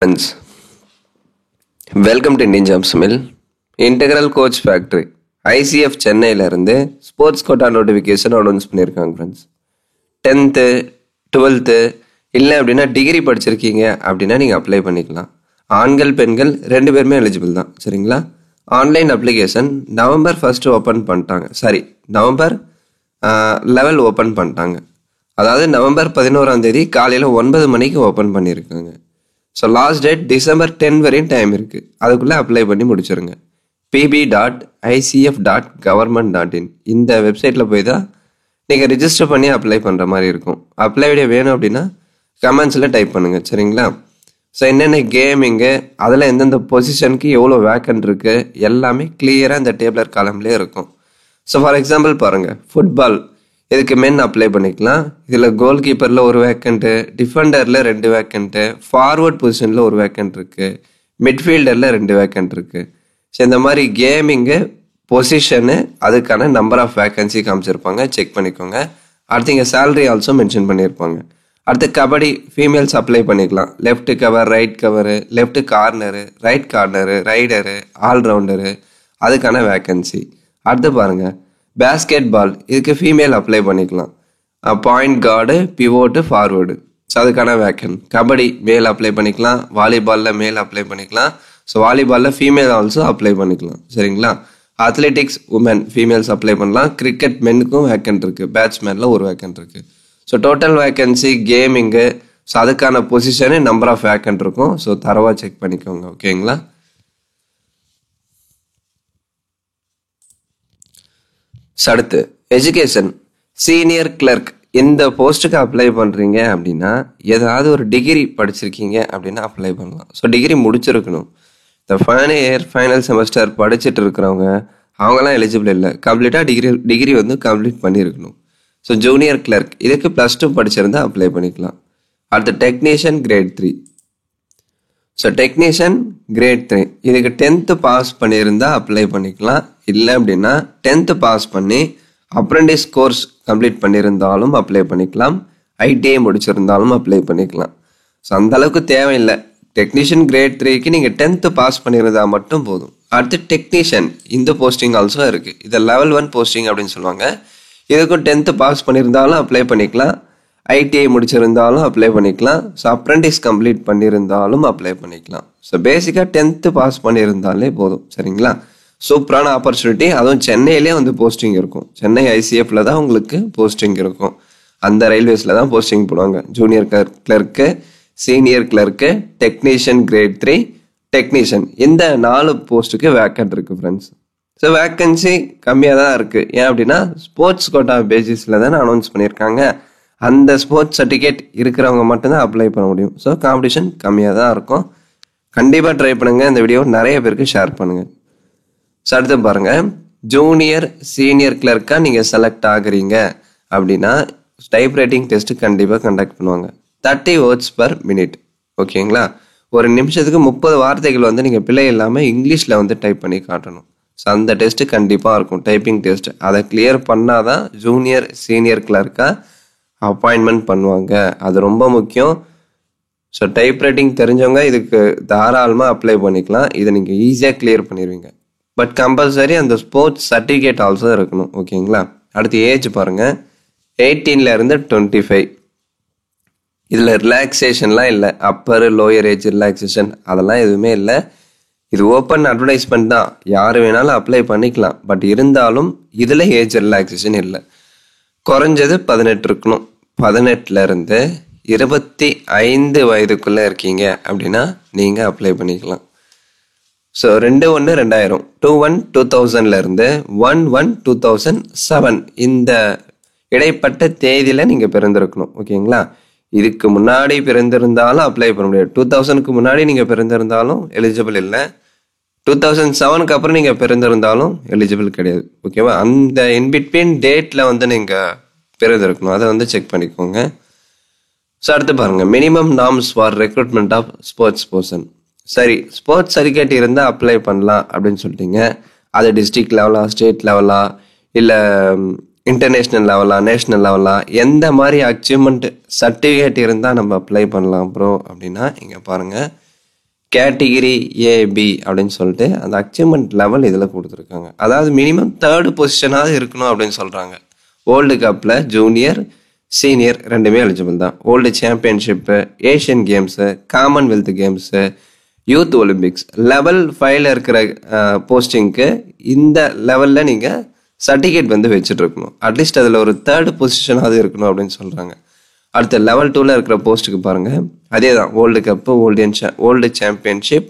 Friends, welcome to Indian Jobs Mill. Integral Coach Factory ICF சென்னையில இருந்து sports quota notification announce பண்ணியிருக்காங்க friends. 10th 12th இல்லை அப்படின்னா degree படிச்சிருக்கீங்க அப்படின்னா நீங்கள் அப்ளை பண்ணிக்கலாம். ஆண்கள் பெண்கள் 2 பேருமே எலிஜிபிள் தான், சரிங்களா? ஆன்லைன் அப்ளிகேஷன் November 1 ஓப்பன் பண்ணிட்டாங்க. நவம்பர் 11 ஓப்பன் பண்ணிட்டாங்க. அதாவது November 11 காலையில் 9 மணிக்கு ஓப்பன் பண்ணியிருக்காங்க. ஸோ லாஸ்ட் டேட் December 10 வரையும் டைம் இருக்குது. அதுக்குள்ளே அப்ளை பண்ணி முடிச்சிருங்க. pb.icf.government.in இந்த வெப்சைட்டில் போய் தான் நீங்கள் ரிஜிஸ்டர் பண்ணி அப்ளை பண்ணுற மாதிரி இருக்கும். அப்ளை வீடியோ வேணும் அப்படின்னா கமெண்ட்ஸில் டைப் பண்ணுங்கள், சரிங்களா? ஸோ என்னென்ன கேமிங்கு, அதில் எந்தெந்த பொசிஷனுக்கு எவ்வளோ வேக்கன்ட் இருக்குது எல்லாமே கிளியராக இந்த டேபிளர் காலம்லேயே இருக்கும். ஸோ ஃபார் எக்ஸாம்பிள் பாருங்கள், ஃபுட்பால் இதுக்கு மென் அப்ளை பண்ணிக்கலாம். இதில் கோல் கீப்பரில் ஒரு வேக்கண்ட்டு, டிஃபெண்டரில் 2 வேக்கண்ட்டு, ஃபார்வர்ட் பொசிஷனில் ஒரு வேக்கண்ட் இருக்குது, மிட்ஃபீல்டரில் 2 வேக்கண்ட் இருக்குது. ஸோ இந்த மாதிரி கேமிங்கு பொசிஷனு அதுக்கான நம்பர் ஆஃப் வேக்கன்சி காமிச்சிருப்பாங்க, செக் பண்ணிக்கோங்க. அடுத்து இங்கே சேலரி ஆல்சோ மென்ஷன் பண்ணியிருப்பாங்க. அடுத்து கபடி ஃபீமேல்ஸ் அப்ளை பண்ணிக்கலாம். Left cover, right cover, left corner, right corner, raider, allrounder அதுக்கான வேக்கன்சி. அடுத்து பாருங்கள், பேஸ்கெட் பால் இதுக்கு ஃபீமேல் அப்ளை பண்ணிக்கலாம். Point guard, pivot, forward, so அதுக்கான வேக்கன்ட். கபடி மேல் அப்ளை பண்ணிக்கலாம். வாலிபாலில் மேல் அப்ளை பண்ணிக்கலாம். ஸோ வாலிபாலில் ஃபீமேல் ஆல்சோ அப்ளை பண்ணிக்கலாம், சரிங்களா? அத்லெட்டிக்ஸ் உமன் ஃபீமேல்ஸ் அப்ளை பண்ணலாம். கிரிக்கெட் மென்னுக்கும் வேக்கன்ட் இருக்குது. பேட்ஸ்மேனில் ஒரு வேக்கன்ட் இருக்குது. ஸோ டோட்டல் வேக்கன்சி, கேமிங்கு, ஸோ அதுக்கான பொசிஷனு, நம்பர் ஆஃப் வேக்கன்ட் இருக்கும். ஸோ தரவாக செக் பண்ணிக்கோங்க, ஓகேங்களா? அடுத்து எஜுகேஷன் சீனியர் கிளர்க் இந்த போஸ்ட்டுக்கு அப்ளை பண்ணுறீங்க அப்படின்னா ஏதாவது ஒரு டிகிரி படிச்சிருக்கீங்க அப்படின்னா அப்ளை பண்ணலாம். ஸோ டிகிரி முடிச்சிருக்கணும். இந்த ஃபைனல் செமஸ்டர் படிச்சுட்டு இருக்கிறவங்க அவங்களாம் எலிஜிபிள் இல்லை. கம்ப்ளீட்டாக டிகிரி வந்து கம்ப்ளீட் பண்ணியிருக்கணும். ஸோ ஜூனியர் கிளர்க் இதுக்கு +2 படிச்சிருந்தா அப்ளை பண்ணிக்கலாம். அடுத்து technician grade 3. So technician grade 3 இதுக்கு 10th பாஸ் பண்ணியிருந்தா அப்ளை பண்ணிக்கலாம். இல்லை அப்படின்னா 10th பாஸ் பண்ணி அப்ரெண்டிஸ் கோர்ஸ் கம்ப்ளீட் பண்ணியிருந்தாலும் அப்ளை பண்ணிக்கலாம். ஐடிஐ முடிச்சிருந்தாலும் அப்ளை பண்ணிக்கலாம். ஸோ அந்த அளவுக்கு தேவையில்லை. டெக்னீஷியன் கிரேட் 3க்கு நீங்கள் 10th பாஸ் பண்ணியிருந்தா மட்டும் போதும். அடுத்து டெக்னீஷியன் இந்த போஸ்டிங் ஆல்சோ இருக்குது. இதை level 1 போஸ்டிங் அப்படின்னு சொல்லுவாங்க. இதுக்கும் 10th பாஸ் பண்ணியிருந்தாலும் அப்ளை பண்ணிக்கலாம். ஐடிஐ முடிச்சிருந்தாலும் அப்ளை பண்ணிக்கலாம். ஸோ அப்ரெண்டிஸ் கம்ப்ளீட் பண்ணியிருந்தாலும் அப்ளை பண்ணிக்கலாம். ஸோ பேசிக்காக 10th பாஸ் பண்ணியிருந்தாலே போதும், சரிங்களா? சூப்பரான ஆப்பர்ச்சுனிட்டி. அதுவும் சென்னையிலே வந்து போஸ்டிங் இருக்கும். சென்னை ஐசிஎஃப்ல தான் உங்களுக்கு போஸ்டிங் இருக்கும். அந்த ரயில்வேஸில் தான் போஸ்டிங் போடுவாங்க. Junior clerk, senior clerk, technician grade 3, technician இந்த 4 போஸ்ட்டுக்கு வேக்கன்ட் இருக்குது ஃப்ரெண்ட்ஸ். ஸோ வேக்கன்சி கம்மியாக தான் இருக்குது. ஏன் அப்படின்னா ஸ்போர்ட்ஸ் கோட்டா பேசிஸில் தானே அனௌன்ஸ் பண்ணியிருக்காங்க. அந்த ஸ்போர்ட்ஸ் சர்டிஃபிகேட் இருக்கிறவங்க மட்டும்தான் அப்ளை பண்ண முடியும். ஸோ காம்படிஷன் கம்மியாக தான் இருக்கும். கண்டிப்பாக ட்ரை பண்ணுங்கள். இந்த வீடியோ நிறைய பேருக்கு ஷேர் பண்ணுங்கள். ஸோ அடுத்து பாருங்கள், ஜூனியர் சீனியர் கிளர்க்காக நீங்கள் செலக்ட் ஆகுறீங்க அப்படின்னா டைப் ரைட்டிங் டெஸ்ட்டு கண்டிப்பாக கண்டக்ட் பண்ணுவாங்க. 30 words per minute, ஓகேங்களா? ஒரு நிமிஷத்துக்கு 30 வார்த்தைகள் வந்து நீங்கள் பிழை இல்லாமல் இங்கிலீஷில் வந்து டைப் பண்ணி காட்டணும். ஸோ அந்த டெஸ்ட்டு கண்டிப்பாக இருக்கும், டைப்பிங் டெஸ்ட். அதை கிளியர் பண்ணால் தான் ஜூனியர் சீனியர் கிளர்க்காக அப்பாயின்மெண்ட் பண்ணுவாங்க. அது ரொம்ப முக்கியம். ஸோ டைப் ரைட்டிங் தெரிஞ்சவங்க இதுக்கு தாராளமாக அப்ளை பண்ணிக்கலாம். இதை நீங்கள் ஈஸியாக கிளியர் பண்ணிடுவீங்க. பட் கம்பல்சரி அந்த ஸ்போர்ட்ஸ் சர்டிஃபிகேட் ஆல்சோ இருக்கணும், ஓகேங்களா? அடுத்து ஏஜ் பாருங்கள், 18 to 25. இதில் ரிலாக்ஸேஷன்லாம் இல்லை. அப்பர் லோயர் ஏஜ் ரிலாக்ஸேஷன் அதெல்லாம் எதுவுமே இல்லை. இது ஓப்பன் அட்வர்டைஸ்மெண்ட் தான். யார் வேணாலும் அப்ளை பண்ணிக்கலாம். பட் இருந்தாலும் இதில் ஏஜ் ரிலாக்ஸேஷன் இல்லை. குறைஞ்சது 18 இருக்கணும். 18 25 வயதுக்குள்ளே இருக்கீங்க அப்படின்னா நீங்கள் அப்ளை பண்ணிக்கலாம். ஸோ 21-2000, 21-2000 11-2007 இந்த இடைப்பட்ட தேதியில் நீங்கள் பிறந்திருக்கணும், ஓகேங்களா? இதுக்கு முன்னாடி பிறந்திருந்தாலும் அப்ளை பண்ண முடியாது. 2000க்கு முன்னாடி நீங்கள் பிறந்திருந்தாலும் எலிஜிபிள் இல்லை. 2007க்கு அப்புறம் நீங்கள் பிறந்திருந்தாலும் எலிஜிபிள் கிடையாது, ஓகேவா? அந்த இன்பிட்வீன் டேட்டில் வந்து நீங்கள் பிறந்திருக்கணும். அதை வந்து செக் பண்ணிக்கோங்க. ஸோ அடுத்து பாருங்கள், minimum norms for recruitment of sports person. சரி, ஸ்போர்ட்ஸ் சர்டிஃபிகேட் இருந்தால் அப்ளை பண்ணலாம் அப்படின்னு சொல்லிட்டீங்க. அது டிஸ்ட்ரிக்ட் லெவலா, ஸ்டேட் லெவலா, இல்லை இன்டர்நேஷ்னல் லெவலா, நேஷ்னல் லெவலா, எந்த மாதிரி அச்சீவ்மெண்ட் சர்டிஃபிகேட் இருந்தால் நம்ம அப்ளை பண்ணலாம் ப்ரோ அப்படின்னா இங்கே பாருங்கள், கேட்டகிரி ஏபி அப்படின்னு சொல்லிட்டு அந்த அச்சீவ்மெண்ட் லெவல் இதில் கொடுத்துருக்காங்க. அதாவது மினிமம் 3rd பொசிஷனாவது இருக்கணும் அப்படின்னு சொல்கிறாங்க. வேர்ல்டு கப்பில் ஜூனியர் சீனியர் ரெண்டுமே எலிஜிபிள் தான். World championship, Asian games, Commonwealth games, youth Olympics level 5ல் இருக்கிற போஸ்டிங்க்கு இந்த லெவலில் நீங்கள் சர்டிஃபிகேட் வந்து வச்சுட்டு இருக்கணும். அட்லீஸ்ட் அதில் ஒரு 3rd பொசிஷனாவது இருக்கணும் அப்படின்னு சொல்கிறாங்க. அடுத்த லெவல் 2ல் இருக்கிற போஸ்ட்டுக்கு பாருங்கள், அதே தான். World cup, world championship,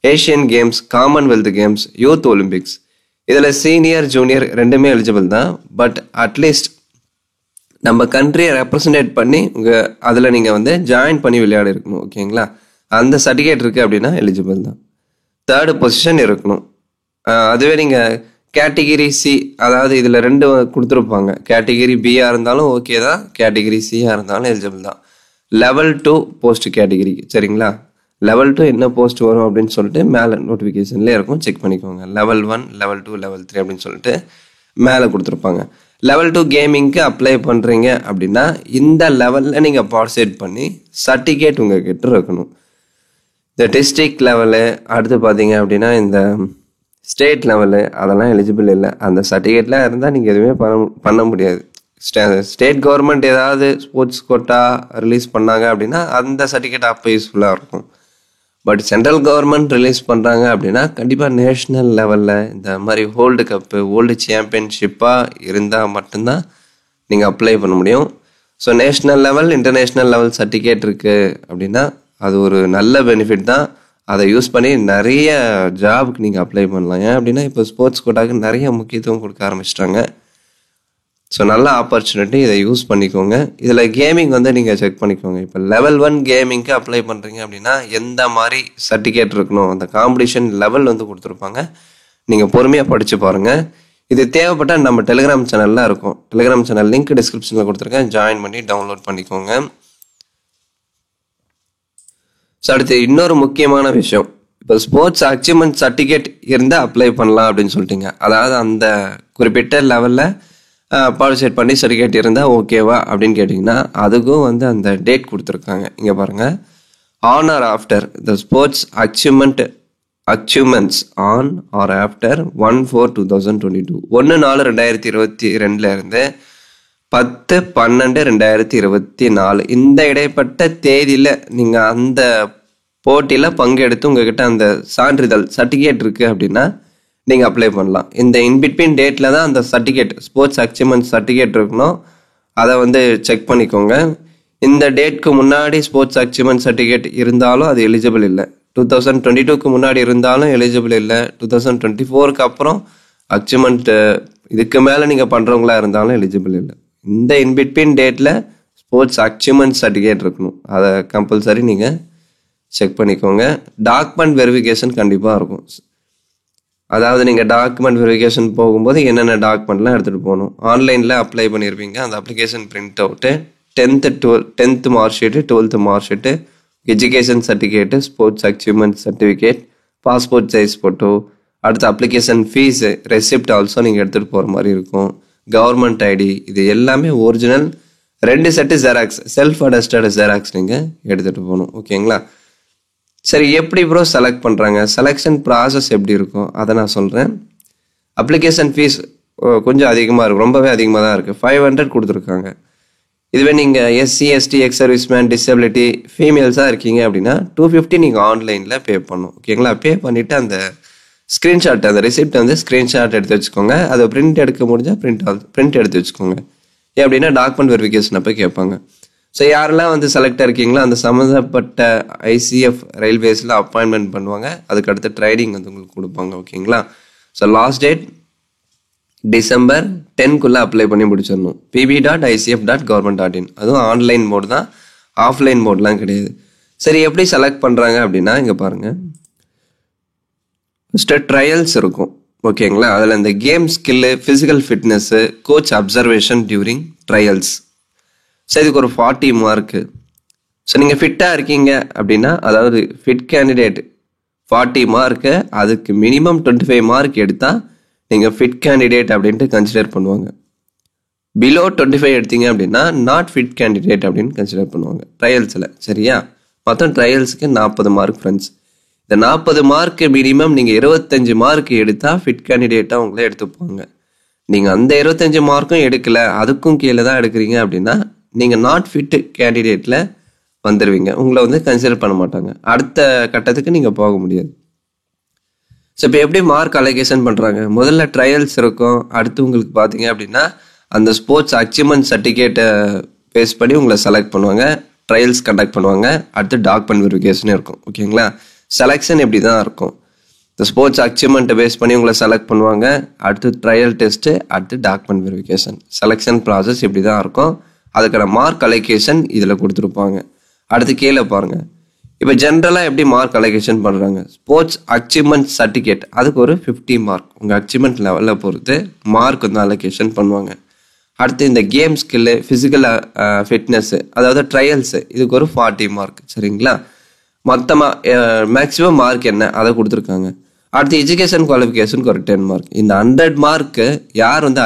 Asian games, Commonwealth games, youth Olympics இதில் சீனியர் ஜூனியர் ரெண்டுமே எலிஜிபிள் தான். பட் அட்லீஸ்ட் நம்ம கண்ட்ரியை ரெப்ரசன்டேட் பண்ணி அதில் நீங்கள் வந்து ஜாயின் பண்ணி விளையாட இருக்கணும். ஓகேங்களா? அந்த சர்டிஃபிகேட் இருக்குது அப்படின்னா எலிஜிபிள் தான். 3rd பொசிஷன் இருக்கணும். அதுவே நீங்கள் கேட்டகிரி சி, அதாவது இதில் 2 கொடுத்துருப்பாங்க. கேட்டகிரி பியாக இருந்தாலும் ஓகே தான், கேட்டகிரி சியாக இருந்தாலும் எலிஜிபிள் தான். Level 2 post category. சரிங்களா? லெவல் 2 என்ன போஸ்ட் வரும் அப்படின்னு சொல்லிட்டு மேலே நோட்டிஃபிகேஷன்லேயே இருக்கும், செக் பண்ணிக்கோங்க. லெவல் 1, லெவல் 2, லெவல் 3 அப்படின்னு சொல்லிட்டு மேலே கொடுத்துருப்பாங்க. லெவல் 2 கேமிங்க்கு அப்ளை பண்ணுறீங்க அப்படின்னா இந்த லெவலில் நீங்கள் பார்ட்டிசிபேட் பண்ணி சர்டிஃபிகேட் உங்கள் கிட்ட இருக்கணும். இந்த டிஸ்ட்ரிக்ட் லெவலு, அடுத்து பார்த்தீங்க அப்படின்னா இந்த ஸ்டேட் லெவலு, அதெல்லாம் எலிஜிபிள் இல்லை. அந்த சர்டிஃபிகேட்லாம் இருந்தால் நீங்கள் எதுவுமே பண்ண முடியாது. ஸ்டேட் கவர்மெண்ட் ஏதாவது ஸ்போர்ட்ஸ் கோட்டா ரிலீஸ் பண்ணாங்க அப்படின்னா அந்த சர்டிஃபிகேட் அப்போ யூஸ்ஃபுல்லாக இருக்கும். பட் சென்ட்ரல் கவர்மெண்ட் ரிலீஸ் பண்ணுறாங்க அப்படின்னா கண்டிப்பாக நேஷ்னல் லெவலில் இந்த மாதிரி வேர்ல்டு கப்பு, வேர்ல்டு சாம்பியன்ஷிப்பாக இருந்தால் மட்டும்தான் நீங்கள் அப்ளை பண்ண முடியும். So national level, international level certificate இருக்குது அப்படின்னா அது ஒரு நல்ல பெனிஃபிட் தான். அதை யூஸ் பண்ணி நிறைய ஜாபுக்கு நீங்கள் அப்ளை பண்ணலாம். ஏன் அப்படின்னா இப்போ ஸ்போர்ட்ஸ் கோட்டாவுக்கு நிறைய முக்கியத்துவம் கொடுக்க ஆரம்பிச்சிட்டாங்க. ஸோ நல்ல ஆப்பர்ச்சுனிட்டி, இதை யூஸ் பண்ணிக்கோங்க. இதில் கேமிங் வந்து நீங்கள் செக் பண்ணிக்கோங்க. இப்போ லெவல் 1 கேமிங்க்கு அப்ளை பண்ணுறீங்க அப்படின்னா எந்த மாதிரி சர்டிஃபிகேட் இருக்கணும், அந்த காம்படிஷன் லெவல் வந்து கொடுத்துருப்பாங்க. நீங்கள் பொறுமையாக படித்து பாருங்கள். இது தேவைப்பட்டால் நம்ம டெலிகிராம் சேனல்லாம் இருக்கும். டெலிகிராம் சேனல் லிங்க் டிஸ்கிரிப்ஷனில் கொடுத்துருக்கேன், ஜாயின் பண்ணி டவுன்லோட் பண்ணிக்கோங்க. ஸோ அடுத்து இன்னொரு முக்கியமான விஷயம், இப்போ ஸ்போர்ட்ஸ் அச்சீவ்மெண்ட் சர்டிஃபிகேட் இருந்தால் அப்ளை பண்ணலாம் அப்படின்னு சொல்லிட்டீங்க. அதாவது அந்த குறிப்பிட்ட லெவலில் பார்ட்டிசிபேட் பண்ணி சர்டிஃபிகேட் இருந்தால் ஓகேவா அப்படின்னு கேட்டிங்கன்னா அதுக்கும் வந்து அந்த டேட் கொடுத்துருக்காங்க. இங்கே பாருங்கள், on or after the sports achievements on or after 1/4/2022, 1/4/2022 இருந்து 10/12/2024 இந்த இடைப்பட்ட தேதியில் நீங்கள் அந்த போட்டியில் பங்கெடுத்து உங்ககிட்ட அந்த சான்றிதழ் சர்டிஃபிகேட் இருக்குது அப்படின்னா நீங்கள் அப்ளை பண்ணலாம். இந்த இன்பிட்வீன் டேட்டில் தான் அந்த சர்டிஃபிகேட், ஸ்போர்ட்ஸ் அச்சீவ்மெண்ட் சர்டிஃபிகேட் இருக்கணும். அதை வந்து செக் பண்ணிக்கோங்க. இந்த டேட்க்கு முன்னாடி ஸ்போர்ட்ஸ் அச்சீவ்மெண்ட் சர்டிஃபிகேட் இருந்தாலும் அது எலிஜிபிள் இல்லை. 2022க்கு முன்னாடி இருந்தாலும் எலிஜிபிள் இல்லை. 2024க்கு அப்புறம் அச்சீவ்மெண்ட் இதுக்கு மேலே நீங்கள் பண்ணுறவங்களா இருந்தாலும் எலிஜிபிள் இல்லை. இந்த இன்பிட்வீன் டேட்டில் ஸ்போர்ட்ஸ் அச்சீவ்மெண்ட் சர்டிஃபிகேட் இருக்கணும். அதை கம்பல்சரி நீங்கள் செக் பண்ணிக்கோங்க. டாக்குமெண்ட் வெரிஃபிகேஷன் கண்டிப்பாக இருக்கும். அதாவது நீங்கள் டாக்குமெண்ட் வெரிஃபிகேஷன் போகும்போது என்னென்ன டாக்குமெண்ட்லாம் எடுத்துகிட்டு போகணும். ஆன்லைனில் அப்ளை பண்ணியிருப்பீங்க, அந்த application print out, 10th mark sheet, 12th mark sheet, education certificate, sports achievement certificate, passport size photo, அடுத்த அப்ளிகேஷன் ஃபீஸு ரெசிப்ட் ஆல்சோ நீங்கள் எடுத்துகிட்டு போகிற மாதிரி இருக்கும். கவர்மெண்ட் ஐடி, இது எல்லாமே original. 2 set xerox, self attested xerox நீங்கள் எடுத்துகிட்டு போகணும். ஓகேங்களா? சரி, எப்படி ப்ரோ செலக்ட் பண்ணுறாங்க, செலெக்ஷன் ப்ராசஸ் எப்படி இருக்கும் அதை நான் சொல்கிறேன். அப்ளிகேஷன் ஃபீஸ் கொஞ்சம் அதிகமாக இருக்கும், ரொம்பவே அதிகமாக தான் இருக்குது. 500 கொடுத்துருக்காங்க. இதுவே நீங்கள் SC, ST, ex serviceman, disability, ஃபீமேல்ஸாக இருக்கீங்க அப்படின்னா 250 நீங்கள் ஆன்லைனில் பே பண்ணணும். ஓகேங்களா? பே பண்ணிவிட்டு அந்த ஸ்க்ரீன்ஷாட், அந்த ரெசிப்ட் வந்து ஸ்க்ரீன்ஷாட் எடுத்து வச்சுக்கோங்க. அதை பிரிண்ட் எடுக்க முடிஞ்சால் பிரிண்ட் எடுத்து வச்சுக்கோங்க. ஏன் அப்படின்னா டாக்குமெண்ட் வெரிஃபிகேஷன் அப்போ கேட்பாங்க. ஸோ யாரெல்லாம் வந்து செலக்ட் இருக்கீங்களோ அந்த சம்மந்தப்பட்ட ஐசிஎஃப் ரயில்வேஸில் அப்பாயின்மெண்ட் பண்ணுவாங்க. அதுக்கு அடுத்து ட்ரைனிங் வந்து உங்களுக்கு கொடுப்பாங்க. ஓகேங்களா? ஸோ லாஸ்ட் டேட் December 10க்குள்ளே அப்ளை பண்ணி முடிச்சிடணும். pb.icf.government.in, அதுவும் ஆன்லைன் மோட் தான், ஆஃப்லைன் மோட்லாம் கிடையாது. சரி, எப்படி செலக்ட் பண்ணுறாங்க அப்படின்னா இங்கே பாருங்கள், ஃபஸ்ட்டு ட்ரையல்ஸ் இருக்கும். ஓகேங்களா? அதில் இந்த game skill, physical fitness, coach observation during trials. So இதுக்கு ஒரு 40 மார்க்கு. ஸோ நீங்கள் ஃபிட்டாக இருக்கீங்க அப்படின்னா, அதாவது ஃபிட் கேண்டிடேட் 40 மார்க்கு, அதுக்கு மினிமம் 25 மார்க் எடுத்தால் நீங்கள் ஃபிட் கேண்டிடேட் அப்படின்ட்டு கன்சிடர் பண்ணுவாங்க. பிலோ 25 எடுத்தீங்க அப்படின்னா நாட் ஃபிட் கேண்டிடேட் அப்படின்னு கன்சிடர் பண்ணுவாங்க ட்ரையல்ஸில். சரியா? மொத்தம் ட்ரையல்ஸுக்கு 40 மார்க் ஃப்ரெண்ட்ஸ். இந்த 40 மார்க் மினிமம் நீங்கள் 25 மார்க் எடுத்தால் ஃபிட் கேண்டிடேட்டாக உங்களை எடுத்துப்பாங்க. நீங்கள் அந்த 25 மார்க்கும் எடுக்கலை, அதுக்கும் கீழே தான் எடுக்கிறீங்க அப்படின்னா நீங்கள் நாட் ஃபிட் கேண்டிடேட்டில் வந்துடுவீங்க. உங்களை வந்து கன்சிடர் பண்ண மாட்டாங்க, அடுத்த கட்டத்துக்கு நீங்கள் போக முடியாது. ஸோ இப்போ எப்படி மார்க் அலோகேஷன் பண்ணுறாங்க? முதல்ல ட்ரையல்ஸ் இருக்கும். அடுத்து உங்களுக்கு பார்த்தீங்க அப்படின்னா அந்த ஸ்போர்ட்ஸ் அச்சீவ்மெண்ட் சர்டிஃபிகேட்டை பேஸ் பண்ணி உங்களை செலக்ட் பண்ணுவாங்க, ட்ரையல்ஸ் கண்டக்ட் பண்ணுவாங்க. அடுத்து டாக்குமெண்ட் வெரிஃபிகேஷன் இருக்கும். ஓகேங்களா? செலெக்ஷன் இப்படி தான் இருக்கும். இந்த ஸ்போர்ட்ஸ் அச்சீவ்மெண்ட்டை பேஸ் பண்ணி உங்களை செலக்ட் பண்ணுவாங்க, அடுத்து ட்ரையல் டெஸ்ட்டு, அடுத்து டாக்குமெண்ட் வெரிஃபிகேஷன். செலெக்ஷன் ப்ராசஸ் இப்படி தான் இருக்கும். அதுக்கான மார்க் அலோகேஷன் இதில் கொடுத்துருப்பாங்க. அடுத்து கீழே பாருங்கள், இப்போ ஜென்ரலாக எப்படி மார்க் அலோகேஷன் பண்ணுறாங்க? ஸ்போர்ட்ஸ் அச்சீவ்மெண்ட் சர்டிஃபிகேட் அதுக்கு ஒரு 50 மார்க் உங்கள் அச்சீவ்மெண்ட் லெவலில் பொறுத்து மார்க் வந்து அலோகேஷன் பண்ணுவாங்க. அடுத்து இந்த கேம் ஸ்கில்லு, ஃபிசிக்கல் ஃபிட்னஸ்ஸு, அதாவது ட்ரையல்ஸு, இதுக்கு ஒரு 40 மார்க். சரிங்களா? மொத்தமாக மேக்ஸிமம் மார்க் என்ன அதை கொடுத்துருக்காங்க. அடுத்து எஜுகேஷன் குவாலிஃபிகேஷனுக்கு ஒரு 10 மார்க். இந்த 100 மார்க்கு யார் வந்து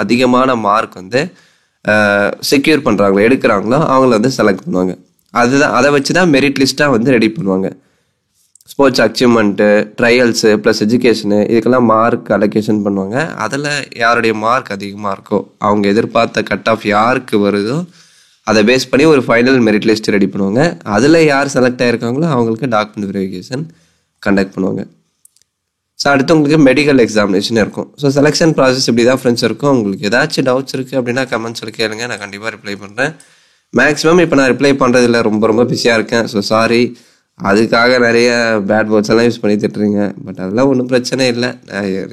அதிகமான மார்க் வந்து செக்யூர் பண்ணுறாங்களோ, எடுக்கிறாங்களோ அவங்கள வந்து செலக்ட் பண்ணுவாங்க. அதுதான், அதை வச்சு தான் மெரிட் லிஸ்ட்டாக வந்து ரெடி பண்ணுவாங்க. Sports achievement, trails plus education, இதுக்கெல்லாம் மார்க் அலோகேஷன் பண்ணுவாங்க. அதில் யாருடைய மார்க் அதிகமாக இருக்கோ, அவங்க எதிர்பார்த்த கட் ஆஃப் யாருக்கு வருதோ அதை பேஸ் பண்ணி ஒரு ஃபைனல் மெரிட் லிஸ்ட் ரெடி பண்ணுவாங்க. அதில் யார் செலக்ட் ஆகிருக்காங்களோ அவங்களுக்கு டாக்குமெண்ட் வெரிஃபிகேஷன் கண்டக்ட் பண்ணுவாங்க. ஸோ அடுத்து உங்களுக்கு மெடிக்கல் எக்ஸாமினேஷன் இருக்கும். ஸோ செலெக்ஷன் ப்ராசஸ் இப்படி தான் ஃப்ரெண்ட்ஸ் இருக்கும். உங்களுக்கு ஏதாச்சும் டவுட்ஸ் இருக்குது அப்படின்னா கமெண்ட்ஸில் கேளுங்க, நான் கண்டிப்பாக ரிப்ளை பண்ணுறேன். மேக்ஸிமம் இப்போ நான் ரிப்ளை பண்ணுறதில்ல, ரொம்ப பிஸியாக இருக்கேன். ஸோ சாரி, அதுக்காக நிறைய பேட் வேர்ட்ஸ் எல்லாம் யூஸ் பண்ணி திட்டுறீங்க. பட் அதெல்லாம் ஒன்றும் பிரச்சனை இல்லை.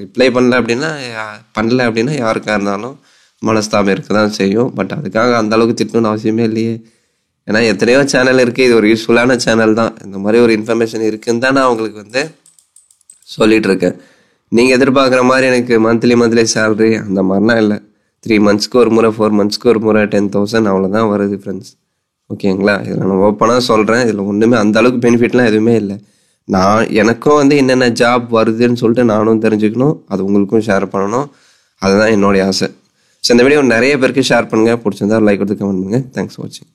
ரிப்ளை பண்ணல அப்படின்னா யாருக்காக இருந்தாலும் மனஸ்தாபம் இருக்க தான் செய்யும். பட் அதுக்காக அந்த அளவுக்கு திட்டணும்னு அவசியமே இல்லையே. ஏன்னா எத்தனையோ சேனல் இருக்குது, இது ஒரு யூஸ்ஃபுல்லான சேனல் தான். இந்த மாதிரி ஒரு இன்ஃபர்மேஷன் இருக்குன்னு தான் நான் உங்களுக்கு வந்து சொல்லிகிட்டு இருக்கேன். நீங்கள் எதிர்பார்க்குற மாதிரி எனக்கு மந்த்லி சேலரி அந்த மாதிரிலாம் இல்லை. 3 மந்த்ஸ்க்கு ஒரு முறை, 4 மந்த்ஸ்க்கு ஒரு முறை 10,000 அவ்வளோதான் வருது ஃப்ரெண்ட்ஸ். ஓகேங்களா? இதில் நான் ஓப்பனாக சொல்கிறேன், இதில் ஒன்றுமே அந்த அளவுக்கு பெனிஃபிட்லாம் எதுவுமே இல்லை. எனக்கும் வந்து என்னென்ன ஜாப் வருதுன்னு சொல்லிட்டு நானும் தெரிஞ்சுக்கணும், அது உங்களுக்கும் ஷேர் பண்ணணும். அதுதான் என்னுடைய ஆசை. ஸோ இந்த வீடியோ நிறைய பேருக்கு ஷேர் பண்ணுங்கள். பிடிச்சிருந்தா லைக் கொடுத்து கமெண்ட் பண்ணுங்கள். தேங்க்ஸ் ஃபார் வாட்சிங்.